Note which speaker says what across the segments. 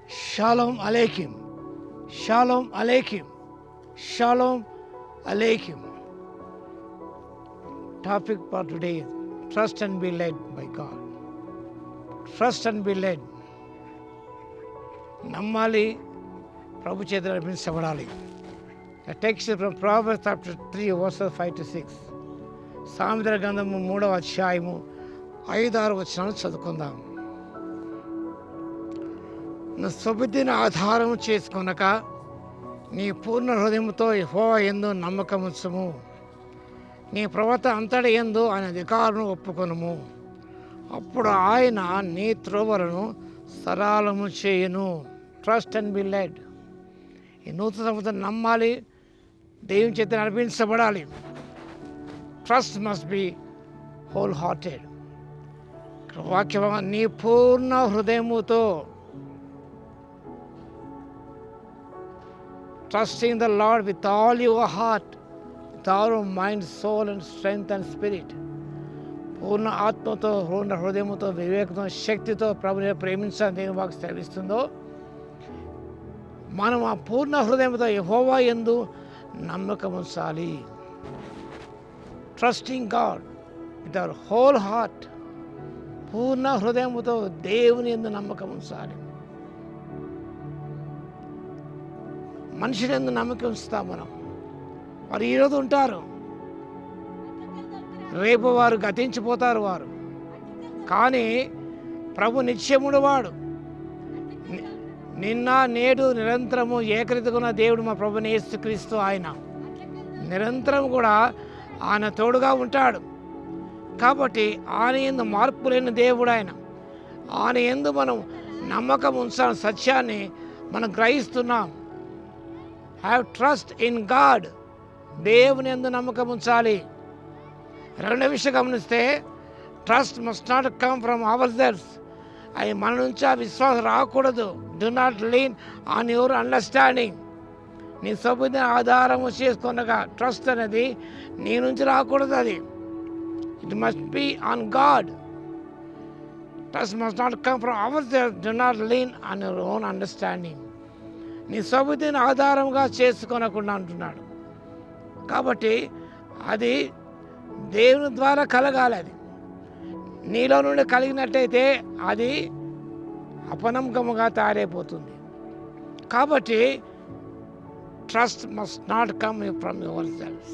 Speaker 1: Shalom Aleichem. Shalom Aleichem. Shalom Aleichem. Topic for today is trust and be led by God. Trust and be led. నమ్మాలి, ప్రభు చేత నడిపించబడాలి. The text is from Proverbs chapter 3 verses 5 to 6. సామెతల గ్రంథము 3వ అధ్యాయము 5-6 వచనాలు చదువుకుందాం. నువ్వు సుబుద్ధిని ఆధారం చేసుకొనక నీ పూర్ణ హృదయంతో యెహోవా యందు నమ్మకముంచుము. నీ ప్రవర్తన అంతటి యందు ఆయన అధికారం ఒప్పుకొనుము. అప్పుడు ఆయన నీ త్రోవలను సరళము చేయును. Trust and be led. ఈ నూతన సంవత్సరం నమ్మాలి, దేవుని చేత నడిపించబడాలి. Trust must be whole hearted. వాక్యం నీ పూర్ణ హృదయముతో, trusting the Lord with all your heart, with all your mind, soul and strength and spirit. పూర్ణ ఆత్మతో, పూర్ణ హృదయముతో, వివేకంతో, శక్తితో ప్రభుని ప్రేమించాలని దేవుని వాక్యం సెలవిస్తుందో, మనం ఆ పూర్ణ హృదయంతో యెహోవా యందు నమ్మకం ఉంచాలి. Trusting God with our whole heart. పూర్ణ హృదయముతో దేవుని యందు నమ్మకం ఉంచాలి. మనుషుల యందు నమ్మకం ఉంచుతాం మనం. వారు ఈరోజు ఉంటారు, రేపు వారు గతించిపోతారు వారు. కానీ ప్రభు నిత్యముడు వాడు. నిన్న నేడు నిరంతరము ఏకరీతిగా ఉన్న దేవుడు మా ప్రభుని యేసుక్రీస్తు. ఆయన నిరంతరం కూడా ఆయన తోడుగా ఉంటాడు. కాబట్టి ఆయన యందు మార్పు లేని దేవుడు ఆయన. ఆయన యందు మనం నమ్మకం ఉంచాలి. సత్యాన్ని మనం గ్రహిస్తున్నాం. Have trust in God. దేవుని యందు నమ్మకం ఉంచాలి. రెండవ విషయం గమనిస్తే, trust must not come from our self. అది మన నుంచి ఆ విశ్వాసం రాకూడదు. Do not lean on your understanding. నీ సబుద్ధిని ఆధారము చేసుకునగా ట్రస్ట్ అనేది నీ నుంచి రాకూడదు. అది it must be on God. Trust must not come from our self. Do not lean on your own understanding. నీ సబుద్ధిని ఆధారంగా చేసుకొనకుండా అంటున్నాడు. కాబట్టి అది దేవుని ద్వారా కలగాలి. అది నీలో నుండి కలిగినట్టయితే అది అపనమ్మకముగా తయారైపోతుంది. కాబట్టి trust must not come from your self.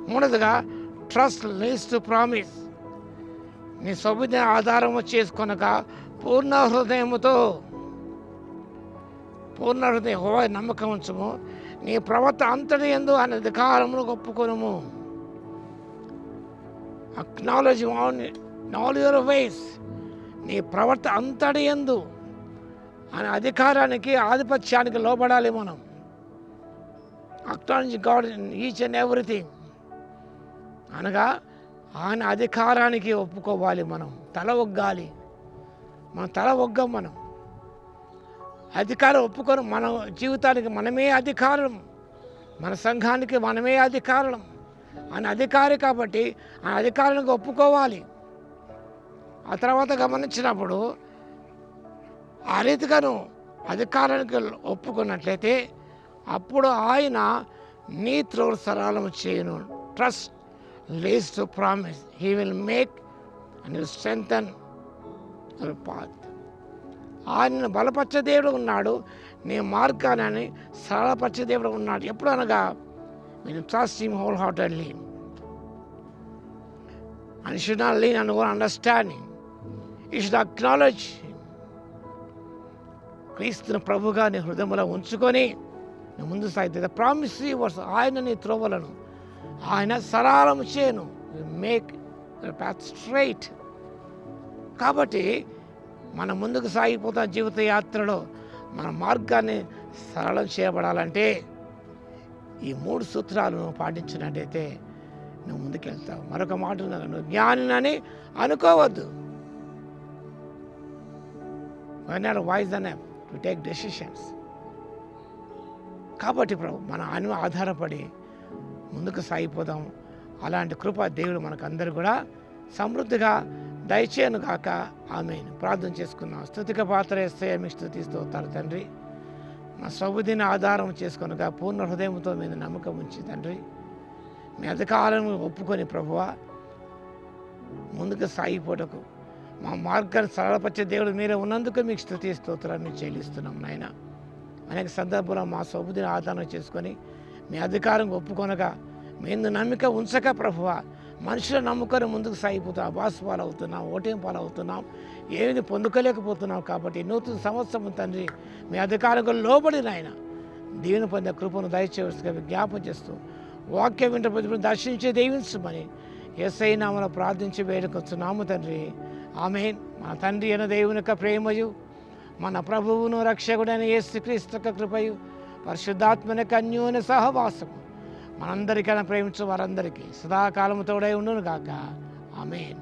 Speaker 1: మూడవదిగా, ట్రస్ట్ లీడ్స్ టు ప్రామిస్. నీ సబుద్ధిని ఆధారం చేసుకొనక పూర్ణ హృదయముతో, పూర్ణ హృదయం యెహోవా నమ్మకం ఉంచుము. నీ ప్రవర్తన అంతటి యందు ఆయన అధికారమును ఒప్పుకొనుము. Acknowledge all your ways. నీ ప్రవర్తన అంతటి యందు ఆయన అధికారానికి, ఆధిపత్యానికి లోబడాలి మనం. Acknowledge God in each and everything అనగా ఆయన అధికారానికి ఒప్పుకోవాలి. మనం తల ఒగ్గాలి. మనం తల ఒగ్గం. మనం అధికారం ఒప్పుకొని మన జీవితానికి మనమే అధికారం, మన సంఘానికి మనమే అధికారం. ఆయన అధికారి కాబట్టి ఆయన అధికారానికి ఒప్పుకోవాలి. ఆ తర్వాత గమనించినప్పుడు ఆ రీతిగాను అధికారానికి ఒప్పుకున్నట్లయితే అప్పుడు ఆయన నీ త్రోవలు సరళము చేయను. Trust leads to promise. He will make and will strengthen your path. ఆయన బలపరిచే దేవుడు ఉన్నాడు. నీ మార్గాన్ని సరళపరిచే దేవుడు ఉన్నాడు. ఎప్పుడు అనగా when you trust him wholeheartedly. And you should not lean on your understanding. You should acknowledge him. క్రీస్తుని ప్రభుగా నీ హృదయంలో ఉంచుకొని నువ్వు ముందు సాగితే ప్రామిస్ వర్స్. ఆయన నీ త్రోవలను ఆయన సరళము చేయను. Make path straight. కాబట్టి మనం ముందుకు సాగిపోతాం. జీవిత యాత్రలో మన మార్గాన్ని సరళం చేయబడాలంటే ఈ 3 సూత్రాలను పాటించినట్టయితే నువ్వు ముందుకెళ్తావు. మరొక మాట, నువ్వు జ్ఞానినని అనుకోవద్దు. when you are wise enough to take decisions. కాబట్టి ప్రభు మన ఆధారపడి ముందుకు సాగిపోదాం. అలాంటి కృప దేవుడు మనకు అందరూ కూడా సమృద్ధిగా దయచేయను గాక. ఆమేన్. ప్రార్థన చేసుకున్నాం. స్తుతిక పాత్ర వేస్తే మీకు స్తుతి స్తోత్రాలు తండ్రి. మా సబుదిని ఆధారం చేసుకొనగా పూర్ణ హృదయంతో మీద నమ్మకం ఉంచి తండ్రి, మీ అధికారం ఒప్పుకొని ప్రభువా ముందుకు సాగిపోటకు మా మార్గాన్ని సరళపరిచే దేవుడు మీరే ఉన్నందుకు మీకు స్తుతి స్తోత్రాన్ని చెల్లిస్తున్నాం నాయన. అనేక సందర్భంలో మా సబుదిని ఆధారం చేసుకొని మీ అధికారం ఒప్పుకొనగా మేము నమ్మిక ఉంచక ప్రభువా మనుషుల నమ్ముకొని ముందుకు సాగిపోతాం. అబాస్ పాలవుతున్నాం, ఓటేం పాలవుతున్నాం, ఏమి పొందుకోలేకపోతున్నాం. కాబట్టి నూతన సంవత్సరం తండ్రి మీ అధికారంలో లోబడి నాయన దీవెన పొందే కృపను దయచేయవలసిగా జ్ఞాపం చేస్తూ వాక్యం వింట ప్రతి దర్శించి దీవించమని యేసయ్య నామములో ప్రార్థించి వేడుకొచ్చున్నాము తండ్రి. ఆమేన్. మన తండ్రి అయిన దేవుని యొక్క ప్రేమయు, మన ప్రభువును రక్షకుడైన యేసుక్రీస్తు యొక్క కృపయు, పరిశుద్ధాత్మన యొక్క అన్యోన్య సహవాసము మనందరికైనా ప్రేమించు వారందరికీ సదాకాలము తోడై ఉండును గాక. ఆమేన్.